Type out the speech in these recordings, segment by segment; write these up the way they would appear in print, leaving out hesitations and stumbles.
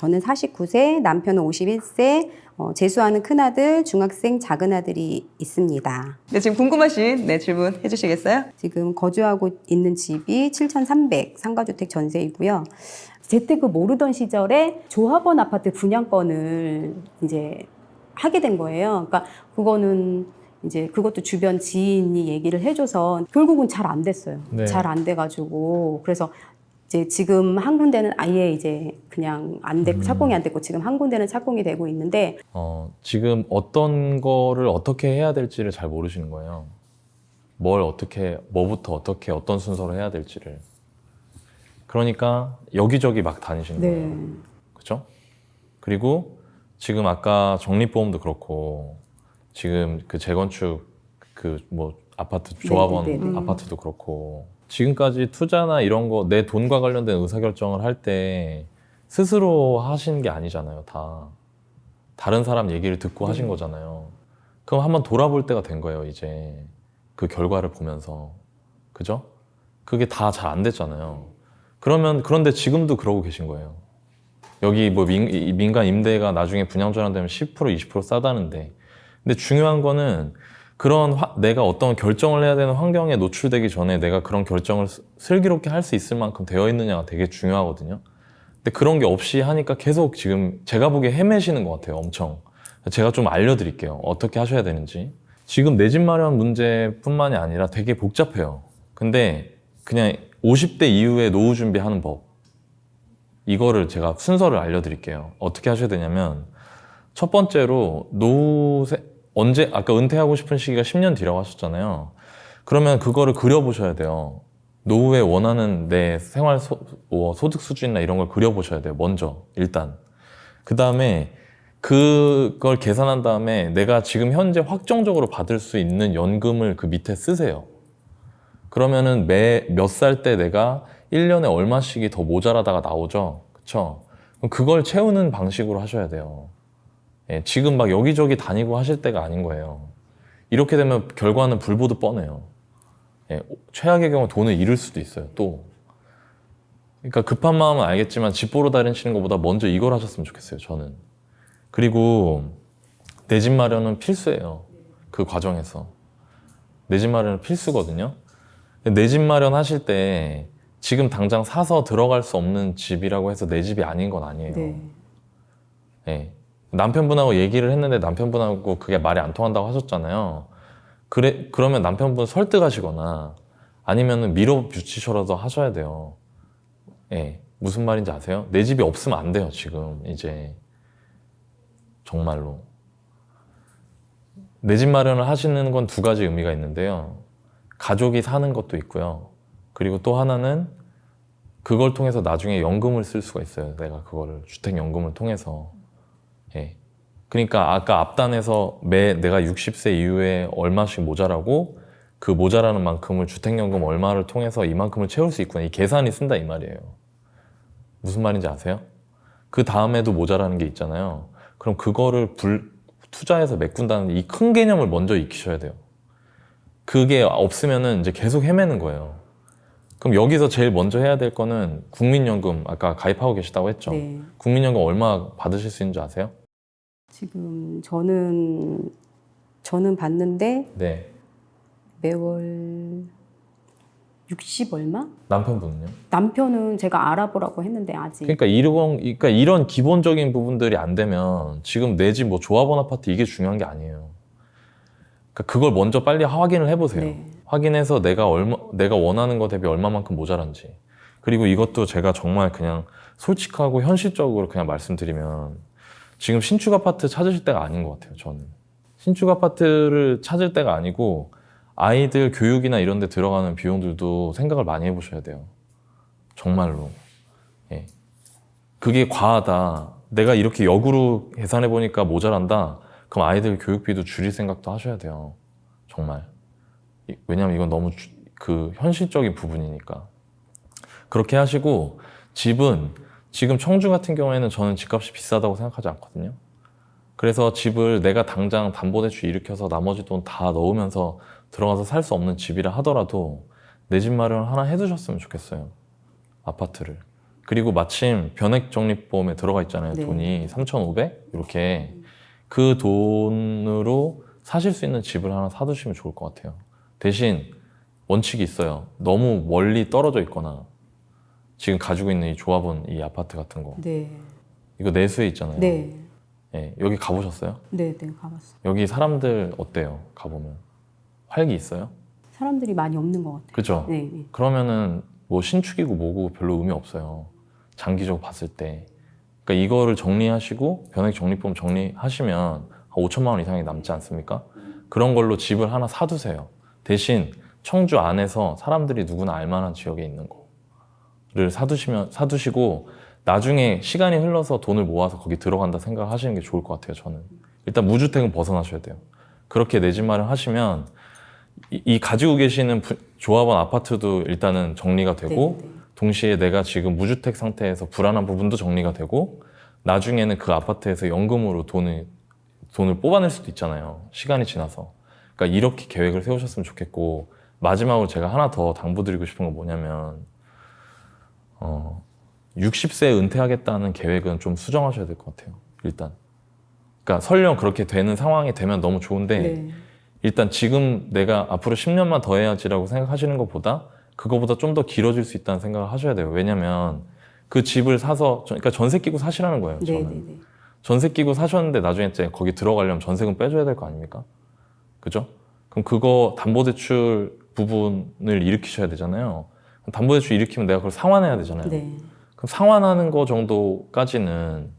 저는 49세, 남편은 51세, 재수하는 큰아들, 중학생 작은아들이 있습니다. 네, 지금 궁금하신 질문 해주시겠어요? 지금 거주하고 있는 집이 7,300 상가주택 전세이고요. 제때 그 모르던 시절에 조합원 아파트 분양권을 이제 하게 된 거예요. 그러니까 그거는 이제 그것도 주변 지인이 얘기를 해줘서 결국은 잘 안 됐어요. 네. 잘 안 돼가지고 그래서 이제 지금 한 군데는 아예 이제 그냥 안 됐고 착공이 안 됐고 지금 한 군데는 착공이 되고 있는데 지금 어떤 거를 어떻게 해야 될지를 잘 모르시는 거예요. 뭘 어떻게, 뭐부터 어떻게, 어떤 순서로 해야 될지를. 그러니까 여기저기 막 다니시는 거예요. 그죠? 그리고 지금 아까 적립보험도 그렇고 지금 그 재건축 그 뭐 아파트 조합원 아파트도 그렇고 지금까지 투자나 이런 거 내 돈과 관련된 의사결정을 할 때 스스로 하신 게 아니잖아요. 다 다른 사람 얘기를 듣고 하신 거잖아요. 그럼 한번 돌아볼 때가 된 거예요. 이제 그 결과를 보면서. 그죠? 그게 다 잘 안 됐잖아요. 그런데 지금도 그러고 계신 거예요. 여기 뭐 민간 임대가 나중에 분양 전환되면 10% 20% 싸다는데 근데 중요한 거는 그런 내가 어떤 결정을 해야 되는 환경에 노출되기 전에 내가 그런 결정을 슬기롭게 할 수 있을 만큼 되어 있느냐가 되게 중요하거든요. 근데 그런 게 없이 하니까 계속 지금 제가 보기에 헤매시는 것 같아요. 엄청. 제가 좀 알려드릴게요. 어떻게 하셔야 되는지. 지금 내 집 마련 문제뿐만이 아니라 되게 복잡해요. 근데 그냥 50대 이후에 노후 준비하는 법. 이거를 제가 순서를 알려드릴게요. 어떻게 하셔야 되냐면 첫 번째로 언제 아까 은퇴하고 싶은 시기가 10년 뒤라고 하셨잖아요. 그러면 그거를 그려보셔야 돼요. 노후에 원하는 내 생활 소득 수준이나 이런 걸 그려보셔야 돼요. 먼저 일단. 그 다음에 그걸 계산한 다음에 내가 지금 현재 확정적으로 받을 수 있는 연금을 그 밑에 쓰세요. 그러면은 몇 살 때 내가 1년에 얼마씩이 더 모자라다가 나오죠. 그쵸? 그럼 그걸 채우는 방식으로 하셔야 돼요. 예, 지금 막 여기저기 다니고 하실 때가 아닌 거예요. 이렇게 되면 결과는 불보듯 뻔해요. 예, 최악의 경우 돈을 잃을 수도 있어요, 또. 그러니까 급한 마음은 알겠지만 집 보러 다니시는 것보다 먼저 이걸 하셨으면 좋겠어요, 저는. 그리고 내 집 마련은 필수예요. 그 과정에서. 내 집 마련은 필수거든요. 내 집 마련 하실 때 지금 당장 사서 들어갈 수 없는 집이라고 해서 내 집이 아닌 건 아니에요. 예. 남편분하고 얘기를 했는데 남편분하고 그게 말이 안 통한다고 하셨잖아요. 그러면 남편분 설득하시거나 아니면은 밀어붙이셔라도 하셔야 돼요. 예. 무슨 말인지 아세요? 내 집이 없으면 안 돼요, 지금. 이제. 정말로. 내 집 마련을 하시는 건 두 가지 의미가 있는데요. 가족이 사는 것도 있고요. 그리고 또 하나는 그걸 통해서 나중에 연금을 쓸 수가 있어요. 내가 그거를 주택연금을 통해서. 예. 그러니까 아까 앞단에서 내가 60세 이후에 얼마씩 모자라고 그 모자라는 만큼을 주택연금 얼마를 통해서 이만큼을 채울 수 있구나. 이 계산이 쓴다 이 말이에요. 무슨 말인지 아세요? 그 다음에도 모자라는 게 있잖아요. 그럼 그거를 투자해서 메꾼다는 이 큰 개념을 먼저 익히셔야 돼요. 그게 없으면은 이제 계속 헤매는 거예요. 그럼 여기서 제일 먼저 해야 될 거는 국민연금, 아까 가입하고 계시다고 했죠? 네. 국민연금 얼마 받으실 수 있는지 아세요? 지금 저는 받는데 네. 매월 60 얼마? 남편분은요? 남편은 제가 알아보라고 했는데 아직. 그러니까 이런 기본적인 부분들이 안 되면 지금 내 집 뭐 조합원 아파트 이게 중요한 게 아니에요. 그러니까 그걸 먼저 빨리 확인을 해보세요. 네. 확인해서 내가 원하는 거 대비 얼마만큼 모자란지. 그리고 이것도 제가 정말 그냥 솔직하고 현실적으로 그냥 말씀드리면 지금 신축 아파트 찾으실 때가 아닌 것 같아요, 저는. 신축 아파트를 찾을 때가 아니고 아이들 교육이나 이런 데 들어가는 비용들도 생각을 많이 해보셔야 돼요. 정말로. 예. 그게 과하다. 내가 이렇게 역으로 계산해보니까 모자란다. 그럼 아이들 교육비도 줄일 생각도 하셔야 돼요. 정말. 왜냐면 이건 너무 현실적인 부분이니까. 그렇게 하시고 집은 지금 청주 같은 경우에는 저는 집값이 비싸다고 생각하지 않거든요. 그래서 집을 내가 당장 담보대출 일으켜서 나머지 돈 다 넣으면서 들어가서 살 수 없는 집이라 하더라도 내 집 마련을 하나 해두셨으면 좋겠어요. 아파트를. 그리고 마침 변액적립보험에 들어가 있잖아요. 네. 돈이 3,500 이렇게 그 돈으로 사실 수 있는 집을 하나 사두시면 좋을 것 같아요. 대신 원칙이 있어요. 너무 멀리 떨어져 있거나 지금 가지고 있는 이 조합원 이 아파트 같은 거 네. 이거 내수에 있잖아요. 네. 예, 여기 가보셨어요? 네, 네, 가봤어요. 여기 사람들 어때요? 가보면 활기 있어요? 사람들이 많이 없는 것 같아요. 그죠? 네, 네. 그러면은 뭐 신축이고 뭐고 별로 의미 없어요. 장기적으로 봤을 때. 그러니까 이거를 정리하시고 변액 적립보험 정리하시면 한 5천만 원 이상이 남지 않습니까? 그런 걸로 집을 하나 사두세요. 대신 청주 안에서 사람들이 누구나 알만한 지역에 있는 거를 사두시고 나중에 시간이 흘러서 돈을 모아서 거기 들어간다 생각하시는 게 좋을 것 같아요. 저는 일단 무주택은 벗어나셔야 돼요. 그렇게 내 집 마련하시면 이 가지고 계시는 조합원 아파트도 일단은 정리가 되고 네, 네. 동시에 내가 지금 무주택 상태에서 불안한 부분도 정리가 되고 나중에는 그 아파트에서 연금으로 돈을 뽑아낼 수도 있잖아요. 시간이 지나서. 그러니까 이렇게 계획을 세우셨으면 좋겠고 마지막으로 제가 하나 더 당부드리고 싶은 건 뭐냐면 60세에 은퇴하겠다는 계획은 좀 수정하셔야 될 것 같아요. 일단. 그러니까 설령 그렇게 되는 상황이 되면 너무 좋은데 네. 일단 지금 내가 앞으로 10년만 더 해야지라고 생각하시는 것보다 그거보다 좀 더 길어질 수 있다는 생각을 하셔야 돼요. 왜냐면 그 집을 사서 그러니까 전세 끼고 사시라는 거예요. 네, 저는. 네, 네. 전세 끼고 사셨는데 나중에 이제 거기 들어가려면 전세금 빼줘야 될 거 아닙니까? 그죠? 그럼 그거 담보대출 부분을 일으키셔야 되잖아요. 담보대출 일으키면 내가 그걸 상환해야 되잖아요. 네. 그럼 상환하는 거 정도까지는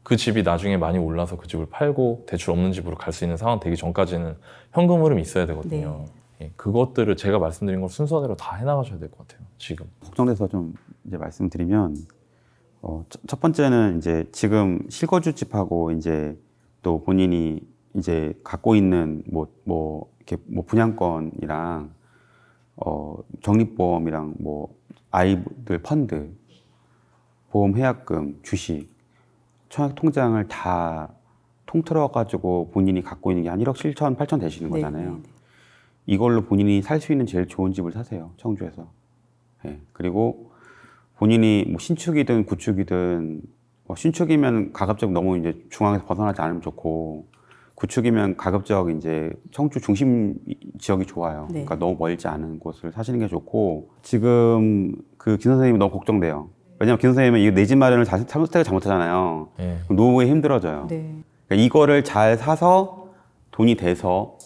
그 집이 나중에 많이 올라서 그 집을 팔고 대출 없는 집으로 갈 수 있는 상황 되기 전까지는 현금 흐름이 있어야 되거든요. 예, 그것들을 제가 말씀드린 걸 순서대로 다 해나가셔야 될 것 같아요. 지금. 걱정돼서 좀 이제 말씀드리면 첫 번째는 이제 지금 실거주 집하고 이제 또 본인이 이제 갖고 있는 이렇게 분양권이랑 적립보험이랑 아이들 펀드, 보험 해약금, 주식, 청약 통장을 다 통틀어 가지고 본인이 갖고 있는 게 한 1억 7천, 8천 되시는 네, 거잖아요. 네, 네. 이걸로 본인이 살 수 있는 제일 좋은 집을 사세요. 청주에서. 예. 그리고 본인이 신축이든 구축이든 신축이면 가급적 너무 이제 중앙에서 벗어나지 않으면 좋고 구축이면 가급적 이제 청주 중심 지역이 좋아요. 네. 그러니까 너무 멀지 않은 곳을 사시는 게 좋고 지금 그 김 선생님이 너무 걱정돼요. 왜냐면 김 선생님은 이 내 집 마련을 선택을 잘못하잖아요. 예. 그럼 노후에 힘들어져요. 네. 그러니까 이거를 잘 사서 돈이 돼서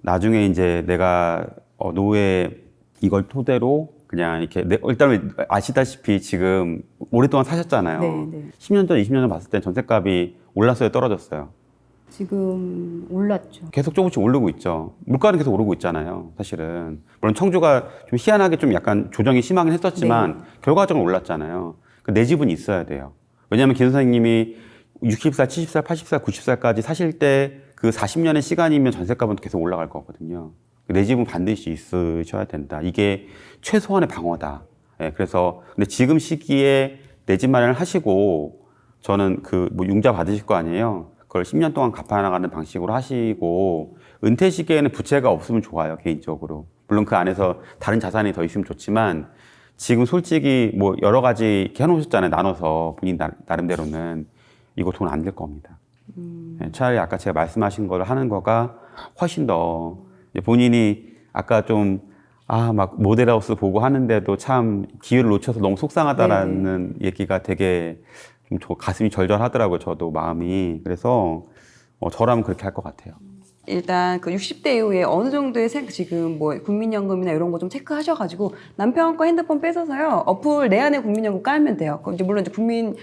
나중에 이제 내가 노후에 이걸 토대로 그냥 이렇게 일단 아시다시피 지금 오랫동안 사셨잖아요. 네, 네. 10년 전, 20년 전 봤을 때 전셋값이 올랐어요, 떨어졌어요? 지금 올랐죠. 계속 조금씩 오르고 있죠. 물가는 계속 오르고 있잖아요, 사실은. 물론 청주가 좀 희한하게 좀 약간 조정이 심하긴 했었지만 네. 결과적으로 올랐잖아요. 내 집은 있어야 돼요. 왜냐하면 김 선생님이 60살, 70살, 80살, 90살까지 사실 때 그 40년의 시간이면 전셋값은 계속 올라갈 거거든요. 내 집은 반드시 있으셔야 된다. 이게 최소한의 방어다. 예, 그래서 근데 지금 시기에 내 집 마련을 하시고 저는 융자 받으실 거 아니에요. 그걸 10년 동안 갚아나가는 방식으로 하시고 은퇴 시기에는 부채가 없으면 좋아요, 개인적으로. 물론 그 안에서 다른 자산이 더 있으면 좋지만 지금 솔직히 여러 가지 이렇게 해놓으셨잖아요. 나눠서 본인 나름대로는 이거 돈 안 될 겁니다. 차라리 아까 제가 말씀하신 걸 하는 거가 훨씬 더 본인이 아까 좀 막 모델하우스 보고 하는데도 참 기회를 놓쳐서 너무 속상하다라는 얘기가 되게 좀 가슴이 절절하더라고요. 저도 마음이. 그래서 저라면 그렇게 할 것 같아요. 일단 그 60대 이후에 어느 정도의 지금 국민연금이나 이런 거 좀 체크하셔가지고 남편 거 핸드폰 뺏어서요 어플 내 안에 국민연금 깔면 돼요. 그럼 이제 물론 이제 공인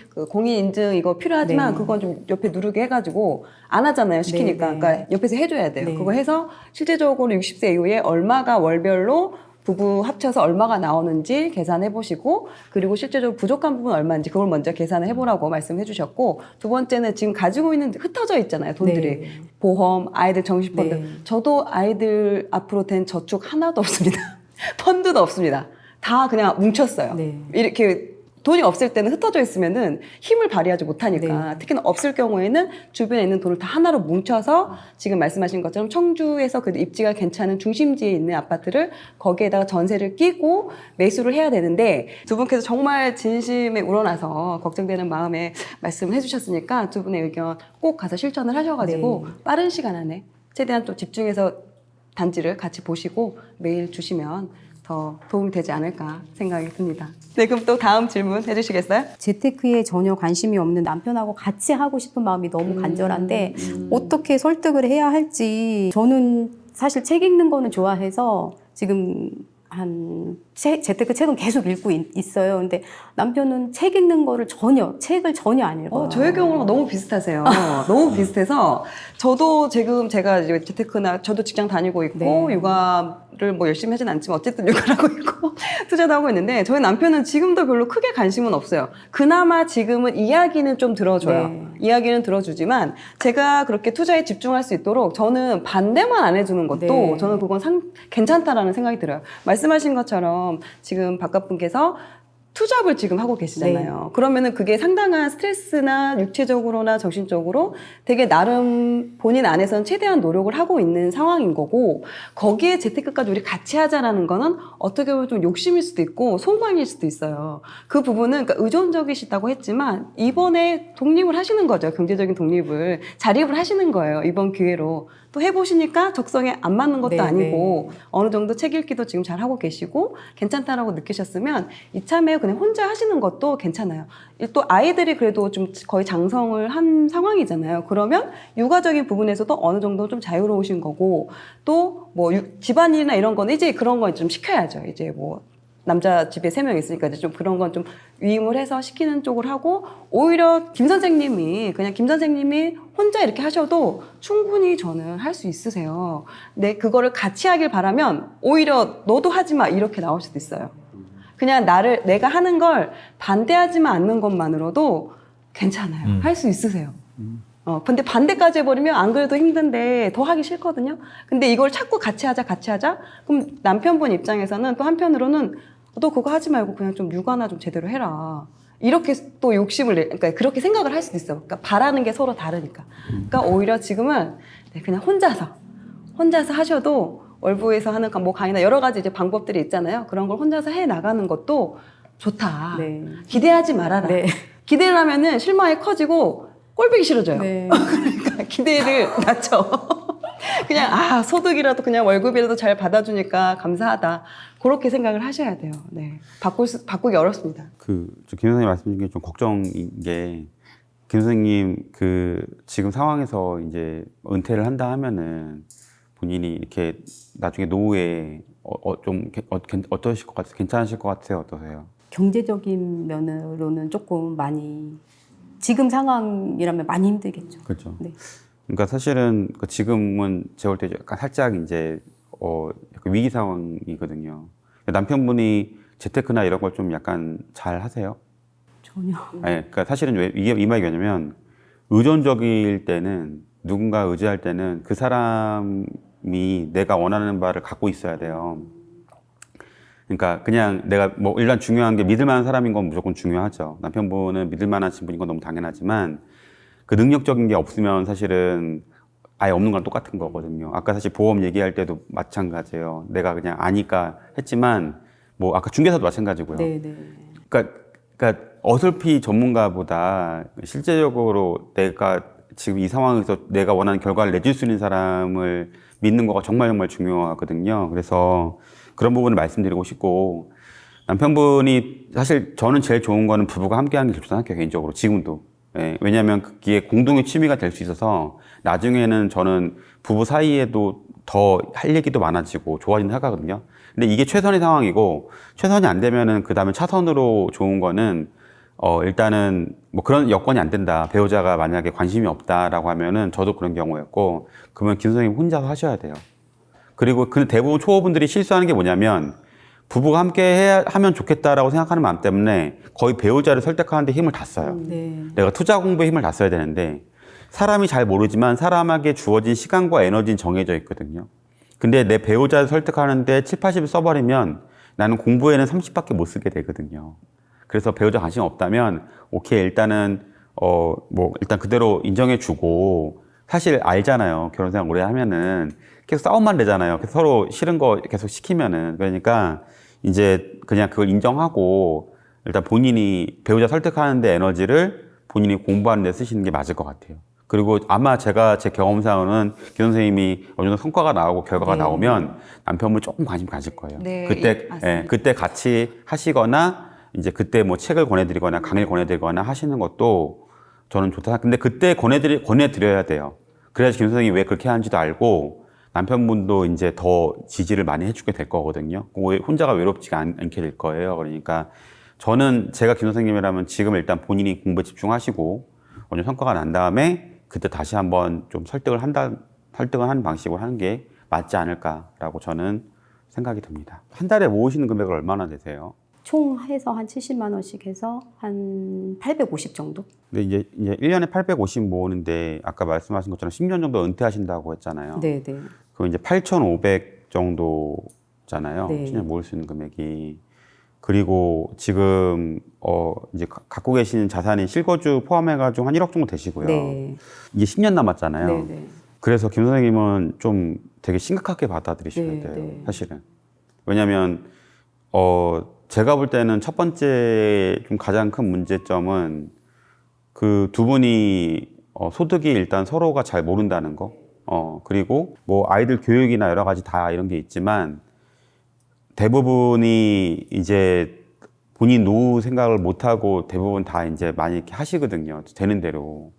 인증 이거 필요하지만 네. 그건 좀 옆에 누르게 해가지고 안 하잖아요 시키니까. 네, 네. 그러니까 옆에서 해줘야 돼요. 네. 그거 해서 실제적으로 60세 이후에 얼마가 월별로 부부 합쳐서 얼마가 나오는지 계산해 보시고 그리고 실제적으로 부족한 부분 얼마인지 그걸 먼저 계산을 해보라고 말씀해 주셨고 두 번째는 지금 가지고 있는 흩어져 있잖아요 돈들이. 네. 보험, 아이들 정신펀드. 네. 저도 아이들 앞으로 된 저축 하나도 없습니다. 펀드도 없습니다. 다 그냥 뭉쳤어요. 네. 이렇게 돈이 없을 때는 흩어져 있으면은 힘을 발휘하지 못하니까 특히나 없을 경우에는 주변에 있는 돈을 다 하나로 뭉쳐서 지금 말씀하신 것처럼 청주에서 그래도 입지가 괜찮은 중심지에 있는 아파트를 거기에다가 전세를 끼고 매수를 해야 되는데 두 분께서 정말 진심에 우러나서 걱정되는 마음에 말씀을 해주셨으니까 두 분의 의견 꼭 가서 실천을 하셔가지고 빠른 시간 안에 최대한 또 집중해서 단지를 같이 보시고 메일 주시면 더 도움이 되지 않을까 생각이 듭니다. 네, 그럼 또 다음 질문 해주시겠어요? 재테크에 전혀 관심이 없는 남편하고 같이 하고 싶은 마음이 너무 간절한데 어떻게 설득을 해야 할지. 저는 사실 책 읽는 거는 좋아해서 지금 재테크 책은 계속 읽고 있어요. 근데 남편은 책 읽는 거를 책을 전혀 안 읽어요. 저의 경우랑 너무 비슷하세요. 너무 비슷해서 저도 지금 제가 이제 재테크나 저도 직장 다니고 있고 육아를 뭐 열심히 하진 않지만 어쨌든 육아를 하고 있고 투자도 하고 있는데 저희 남편은 지금도 별로 크게 관심은 없어요. 그나마 지금은 이야기는 좀 들어줘요. 이야기는 들어주지만 제가 그렇게 투자에 집중할 수 있도록 저는 반대만 안 해주는 것도 저는 그건 괜찮다라는 생각이 들어요. 말씀하신 것처럼 지금 바깥분께서 투잡을 지금 하고 계시잖아요. 그러면은 그게 상당한 스트레스나 육체적으로나 정신적으로 되게 나름 본인 안에서는 최대한 노력을 하고 있는 상황인 거고 거기에 재테크까지 우리 같이 하자라는 거는 어떻게 보면 좀 욕심일 수도 있고 소망일 수도 있어요. 그 부분은 그러니까 의존적이시다고 했지만 이번에 독립을 하시는 거죠. 경제적인 독립을 자립을 하시는 거예요. 이번 기회로. 또 해보시니까 적성에 안 맞는 것도 아니고 어느 정도 책 읽기도 지금 잘 하고 계시고 괜찮다라고 느끼셨으면 이참에 그냥 혼자 하시는 것도 괜찮아요. 또 아이들이 그래도 좀 거의 장성을 한 상황이잖아요. 그러면 육아적인 부분에서도 어느 정도 좀 자유로우신 거고 또 뭐 집안일이나 이런 거는 이제 그런 건 좀 시켜야죠. 이제 뭐 남자 집에 3명 있으니까 이제 좀 그런 건 좀 위임을 해서 시키는 쪽을 하고 오히려 김 선생님이 혼자 이렇게 하셔도 충분히 저는 할 수 있으세요. 근데 그거를 같이 하길 바라면 오히려 너도 하지 마 이렇게 나올 수도 있어요. 그냥 내가 하는 걸 반대하지만 않는 것만으로도 괜찮아요. 할 수 있으세요. 근데 반대까지 해버리면 안 그래도 힘든데 더 하기 싫거든요. 근데 이걸 자꾸 같이 하자. 그럼 남편분 입장에서는 또 한편으로는 너 그거 하지 말고 그냥 좀 육아나 좀 제대로 해라. 이렇게 또 그러니까 그렇게 생각을 할 수도 있어요. 그러니까 바라는 게 서로 다르니까. 그러니까 오히려 지금은 그냥 혼자서 하셔도 월부에서 하는 뭐 강의나 여러 가지 이제 방법들이 있잖아요. 그런 걸 혼자서 해 나가는 것도 좋다. 기대하지 말아라. 기대를 하면은 실망이 커지고 꼴보기 싫어져요. 그러니까 기대를 낮춰. 그냥 소득이라도 그냥 월급이라도 잘 받아주니까 감사하다. 그렇게 생각을 하셔야 돼요. 네, 바꾸기 어렵습니다. 김 선생님 말씀 중에 좀 걱정인 게, 김 선생님 지금 상황에서 이제 은퇴를 한다 하면은 본인이 이렇게 나중에 노후에 어떠실 것 같아요? 괜찮으실 것 같아요? 어떠세요? 경제적인 면으로는 조금 많이 지금 상황이라면 많이 힘들겠죠. 그렇죠. 네. 그러니까 사실은 지금은 제가 볼 때 약간 살짝 이제 약간 위기 상황이거든요. 남편분이 재테크나 이런 걸 좀 약간 잘 하세요? 전혀. 네, 그러니까 사실은 왜 이 말이 왜냐면 의존적일 때는 누군가 의지할 때는 그 사람이 내가 원하는 바를 갖고 있어야 돼요. 그러니까 그냥 내가 뭐 일단 중요한 게 믿을 만한 사람인 건 무조건 중요하죠. 남편분은 믿을 만하신 분인 건 너무 당연하지만 그 능력적인 게 없으면 사실은 아예 없는 거랑 똑같은 거거든요. 아까 사실 보험 얘기할 때도 마찬가지예요. 내가 그냥 아니까 했지만 뭐 아까 중개사도 마찬가지고요. 그러니까 어설피 전문가보다 실제적으로 내가 지금 이 상황에서 내가 원하는 결과를 내줄 수 있는 사람을 믿는 거가 정말 중요하거든요. 그래서 그런 부분을 말씀드리고 싶고, 남편분이 사실 저는 제일 좋은 거는 부부가 함께 하는 게 좋다고 생각해요, 개인적으로. 지금도. 예, 왜냐하면 그게 공동의 취미가 될 수 있어서 나중에는 저는 부부 사이에도 더 할 얘기도 많아지고 좋아진다 생각하거든요. 근데 이게 최선의 상황이고, 최선이 안 되면은 그 다음에 차선으로 좋은 거는 일단은 뭐 그런 여건이 안 된다. 배우자가 만약에 관심이 없다라고 하면은 저도 그런 경우였고, 그러면 김 선생님 혼자서 하셔야 돼요. 그리고 그 대부분 초보분들이 실수하는 게 뭐냐면 부부가 함께 하면 좋겠다라고 생각하는 마음 때문에 거의 배우자를 설득하는데 힘을 다 써요. 내가 투자 공부에 힘을 다 써야 되는데 사람이 잘 모르지만 사람에게 주어진 시간과 에너지는 정해져 있거든요. 근데 내 배우자를 설득하는데 7, 80을 써버리면 나는 공부에는 30밖에 못 쓰게 되거든요. 그래서 배우자 관심 없다면 오케이 일단은 뭐 일단 그대로 인정해주고 사실 알잖아요. 결혼 생활 오래 하면은 계속 싸움만 되잖아요. 그래서 서로 싫은 거 계속 시키면은 그러니까 이제 그냥 그걸 인정하고 일단 본인이 배우자 설득하는데 에너지를 본인이 공부하는 데 쓰시는 게 맞을 것 같아요. 그리고 아마 제가 제 경험상으로는 김 선생님이 어느 정도 성과가 나오고 결과가 네. 나오면 남편분 조금 관심 가질 거예요. 네, 그때 그때 같이 하시거나 이제 그때 뭐 책을 권해드리거나 강의를 권해드리거나 하시는 것도 저는 좋다. 근데 그때 권해드려야 돼요. 그래야지 김 선생님이 왜 그렇게 하는지도 알고 남편분도 이제 더 지지를 많이 해주게 될 거거든요. 혼자가 외롭지가 않게 될 거예요. 그러니까 저는 제가 김 선생님이라면 지금 일단 본인이 공부에 집중하시고 어느 성과가 난 다음에 그때 다시 한번 좀 설득을 하는 방식으로 하는 게 맞지 않을까라고 저는 생각이 듭니다. 한 달에 모으시는 금액은 얼마나 되세요? 총 해서 한 70만 원씩 해서 한 850 정도? 근데 이제 1년에 850 모으는데 아까 말씀하신 것처럼 10년 정도 은퇴하신다고 했잖아요. 네, 네. 그럼 이제 8,500 정도잖아요. 네. 10년 모을 수 있는 금액이. 그리고 지금 이제 갖고 계신 자산이 실거주 포함해가지고 한 1억 정도 되시고요. 네. 이게 10년 남았잖아요. 네, 네. 그래서 김 선생님은 좀 되게 심각하게 받아들이셔야 네, 돼요. 네. 사실은. 왜냐하면 제가 볼 때는 첫 번째 좀 가장 큰 문제점은 그 두 분이 소득이 일단 서로가 잘 모른다는 거. 그리고 뭐 아이들 교육이나 여러 가지 다 이런 게 있지만 대부분이 이제 본인 노후 생각을 못 하고 대부분 다 이제 많이 이렇게 하시거든요. 되는 대로.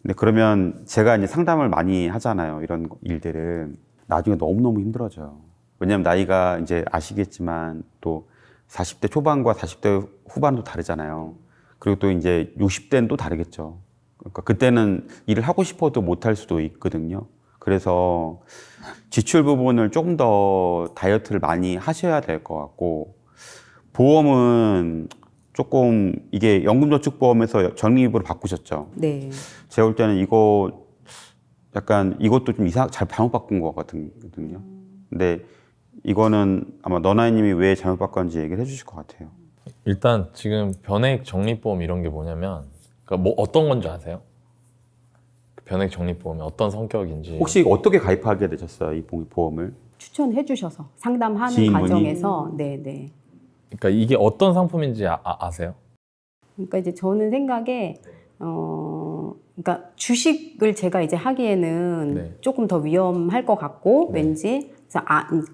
근데 그러면 제가 이제 상담을 많이 하잖아요. 이런 일들은 나중에 너무너무 힘들어져요. 왜냐면 나이가 이제 아시겠지만 또 40대 초반과 40대 후반도 다르잖아요. 그리고 또 이제 60대는 또 다르겠죠. 그러니까 그때는 일을 하고 싶어도 못 할 수도 있거든요. 그래서 지출 부분을 조금 더 다이어트를 많이 하셔야 될 것 같고, 보험은 조금 이게 연금저축보험에서 적립으로 바꾸셨죠. 네. 제가 볼 때는 이거 약간 이것도 좀 잘 잘못 바꾼 것 같거든요. 근데 이거는 아마 너나이님이 왜 잘못 바꿨는지 얘기를 해주실 것 같아요. 일단 지금 변액 적립보험 이런 게 뭐냐면 그러니까 뭐 어떤 건지 아세요? 변액 적립보험이 어떤 성격인지 혹시 어떻게 가입하게 되셨어요, 이 보험을? 추천해 주셔서 상담하는 지인분이? 과정에서 네, 네. 그러니까 이게 어떤 상품인지 아세요? 그러니까 이제 저는 생각에 그러니까 주식을 제가 이제 하기에는 네. 조금 더 위험할 것 같고 네. 왠지 그래서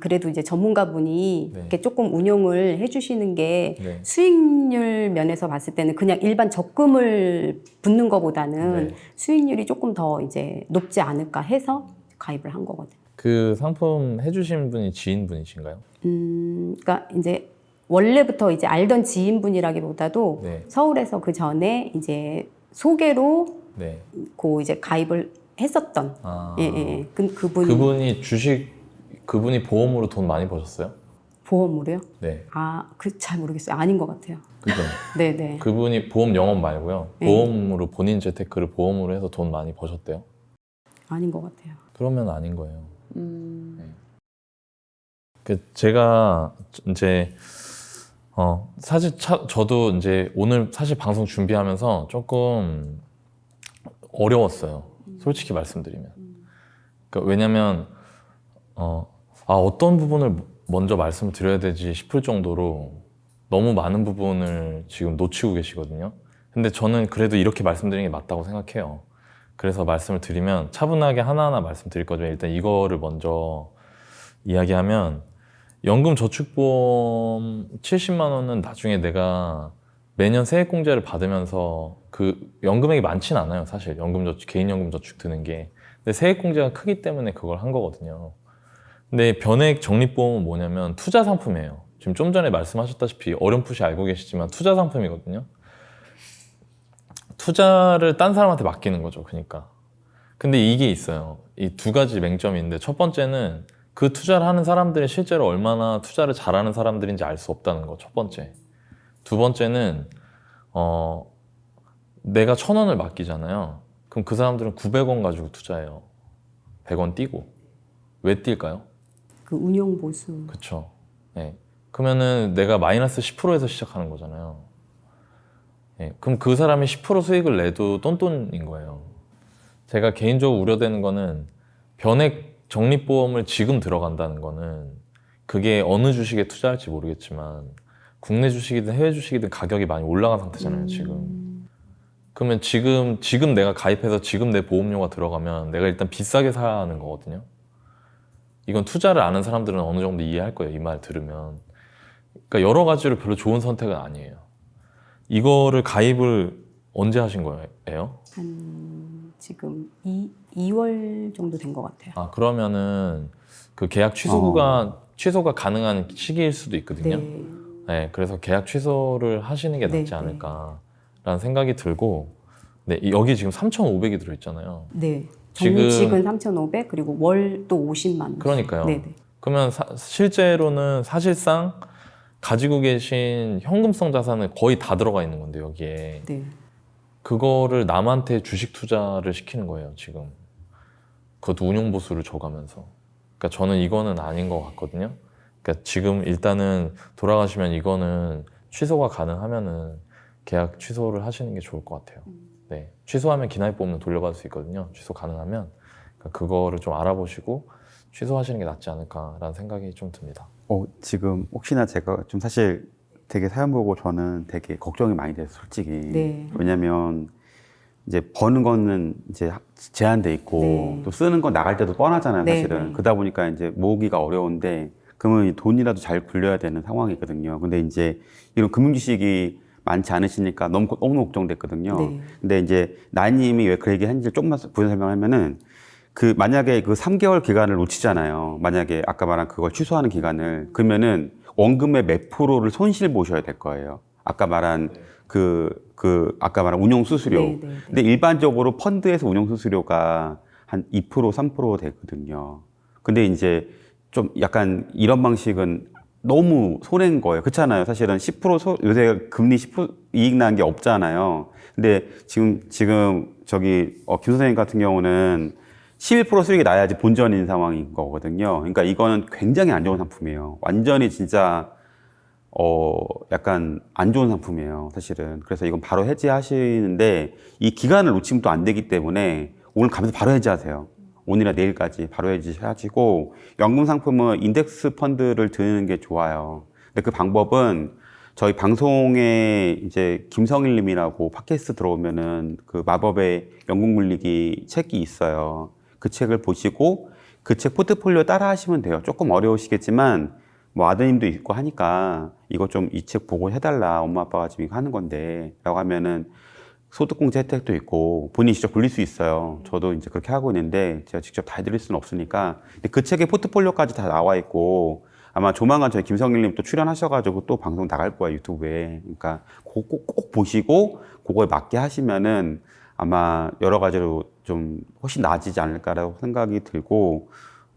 그래도 이제 전문가분이 네. 이렇게 조금 운용을 해주시는 게 네. 수익률 면에서 봤을 때는 그냥 일반 적금을 붓는 것보다는 네. 수익률이 조금 더 이제 높지 않을까 해서 가입을 한 거거든요. 그 상품 해주신 분이 지인분이신가요? 그러니까 이제 원래부터 이제 알던 지인분이라기보다도 네. 서울에서 그 전에 이제 소개로 네. 그 이제 가입을 했었던 아, 예. 그분이 그분이 보험으로 돈 많이 버셨어요? 보험으로요? 네. 잘 모르겠어요. 아닌 것 같아요. 그죠? 네네. 그분이 보험 영업 말고요. 네. 보험으로 본인 재테크를 보험으로 해서 돈 많이 버셨대요. 아닌 것 같아요. 그러면 아닌 거예요. 제가 이제 사실 저도 이제 오늘 사실 방송 준비하면서 조금 어려웠어요. 솔직히 말씀드리면. 그러니까 왜냐면 어떤 부분을 먼저 말씀을 드려야 되지 싶을 정도로 너무 많은 부분을 지금 놓치고 계시거든요. 근데 저는 그래도 이렇게 말씀드리는 게 맞다고 생각해요. 그래서 말씀을 드리면 차분하게 하나하나 말씀드릴 거지만 일단 이거를 먼저 이야기하면 연금저축보험 70만 원은 나중에 내가 매년 세액공제를 받으면서 그 연금액이 많진 않아요. 사실 개인연금저축 드는 게. 근데 세액공제가 크기 때문에 그걸 한 거거든요. 근데 변액 적립보험은 뭐냐면 투자 상품이에요. 지금 좀 전에 말씀하셨다시피 어렴풋이 알고 계시지만 투자 상품이거든요. 투자를 딴 사람한테 맡기는 거죠. 그러니까. 근데 이게 있어요. 이 두 가지 맹점이 있는데 첫 번째는 그 투자를 하는 사람들이 실제로 얼마나 투자를 잘하는 사람들인지 알 수 없다는 거. 첫 번째. 두 번째는 내가 1,000원을 맡기잖아요. 그럼 그 사람들은 900원 가지고 투자해요. 100원 띄고. 왜 뛸까요? 그 운용 보수. 그쵸. 네. 그러면은 내가 마이너스 10%에서 시작하는 거잖아요. 네, 그럼 그 사람이 10% 수익을 내도 똔똔인 거예요. 제가 개인적으로 우려되는 거는 변액 적립보험을 지금 들어간다는 거는 그게 어느 주식에 투자할지 모르겠지만 국내 주식이든 해외 주식이든 가격이 많이 올라간 상태잖아요, 지금. 그러면 지금 내가 가입해서 지금 내 보험료가 들어가면 내가 일단 비싸게 사야 하는 거거든요. 이건 투자를 아는 사람들은 어느 정도 이해할 거예요, 이 말 들으면. 그러니까 여러 가지로 별로 좋은 선택은 아니에요. 이거를 가입을 언제 하신 거예요? 한 지금 2월 정도 된 것 같아요. 아, 그러면은 그 계약 취소가 가능한 시기일 수도 있거든요. 네. 네, 그래서 계약 취소를 하시는 게 낫지 네, 않을까라는 생각이 들고, 네, 여기 지금 3,500이 들어있잖아요. 네. 지금- 적립식은 3,500 그리고 월 또 50만 원. 그러니까요. 네네. 그러면 실제로는 사실상 가지고 계신 현금성 자산은 거의 다 들어가 있는 건데, 여기에. 네. 그거를 남한테 주식 투자를 시키는 거예요, 지금. 그것도 운용보수를 줘가면서. 그러니까 저는 이거는 아닌 것 같거든요. 그러니까 지금 일단은 돌아가시면 이거는 취소가 가능하면은 계약 취소를 하시는 게 좋을 것 같아요. 네. 취소하면 기나입보험은 돌려받을 수 있거든요. 취소 가능하면. 그러니까 그거를 좀 알아보시고 취소하시는 게 낫지 않을까라는 생각이 좀 듭니다. 지금 혹시나 제가 좀 사실 되게 사연 보고 저는 되게 걱정이 많이 돼서 솔직히. 네. 왜냐면 이제 버는 거는 이제 제한돼 있고 네. 또 쓰는 건 나갈 때도 뻔하잖아요, 네, 사실은. 네. 그러다 보니까 이제 모으기가 어려운데 그러면 이 돈이라도 잘 굴려야 되는 상황이거든요. 근데 이제 이런 금융지식이 많지 않으시니까 너무 걱정됐거든요. 네. 근데 이제 나님이 왜 그 얘기 한지 조금만 부연 설명하면은 그 만약에 그 3개월 기간을 놓치잖아요. 만약에 아까 말한 그걸 취소하는 기간을 그러면은 원금의 몇 프로를 손실 보셔야 될 거예요. 아까 말한 아까 말한 운용 수수료. 네, 네, 네. 근데 일반적으로 펀드에서 운용 수수료가 한 2%, 3% 되거든요. 근데 이제 좀 약간 이런 방식은 너무 손해인 거예요. 그렇잖아요. 사실은 10% 요새 금리 10% 이익 난 게 없잖아요. 근데 지금 저기 김 선생님 같은 경우는 11% 수익이 나야지 본전인 상황인 거거든요. 그러니까 이거는 굉장히 안 좋은 상품이에요. 완전히 진짜 약간 안 좋은 상품이에요, 사실은. 그래서 이건 바로 해지하시는데 이 기간을 놓치면 또 안 되기 때문에 오늘 가면서 바로 해지하세요. 오늘이나 내일까지 바로 해지하시고 연금 상품은 인덱스 펀드를 드는 게 좋아요. 근데 그 방법은 저희 방송에 이제 김성일 님이라고 팟캐스트 들어오면은 그 마법의 연금 굴리기 책이 있어요. 그 책을 보시고 그 책 포트폴리오 따라 하시면 돼요. 조금 어려우시겠지만 뭐 아드님도 있고 하니까 이거 좀 이 책 보고 해달라. 엄마 아빠가 지금 이거 하는 건데 라고 하면은 소득공제 혜택도 있고 본인이 직접 굴릴 수 있어요. 저도 이제 그렇게 하고 있는데 제가 직접 다 해드릴 수는 없으니까. 근데 그 책에 포트폴리오까지 다 나와 있고 아마 조만간 저희 김성일님 또 출연하셔가지고 또 방송 나갈 거야, 유튜브에. 그러니까 그거 꼭 보시고 그거에 맞게 하시면은 아마 여러 가지로 좀 훨씬 나아지지 않을까라고 생각이 들고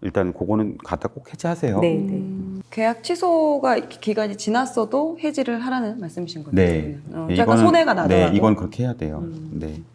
일단 그거는 갖다 꼭 해지하세요. 네, 네. 계약 취소가 기간이 지났어도 해지를 하라는 말씀이신 거죠? 네. 약간 손해가 나더라도. 네, 이건 그렇게 해야 돼요. 네.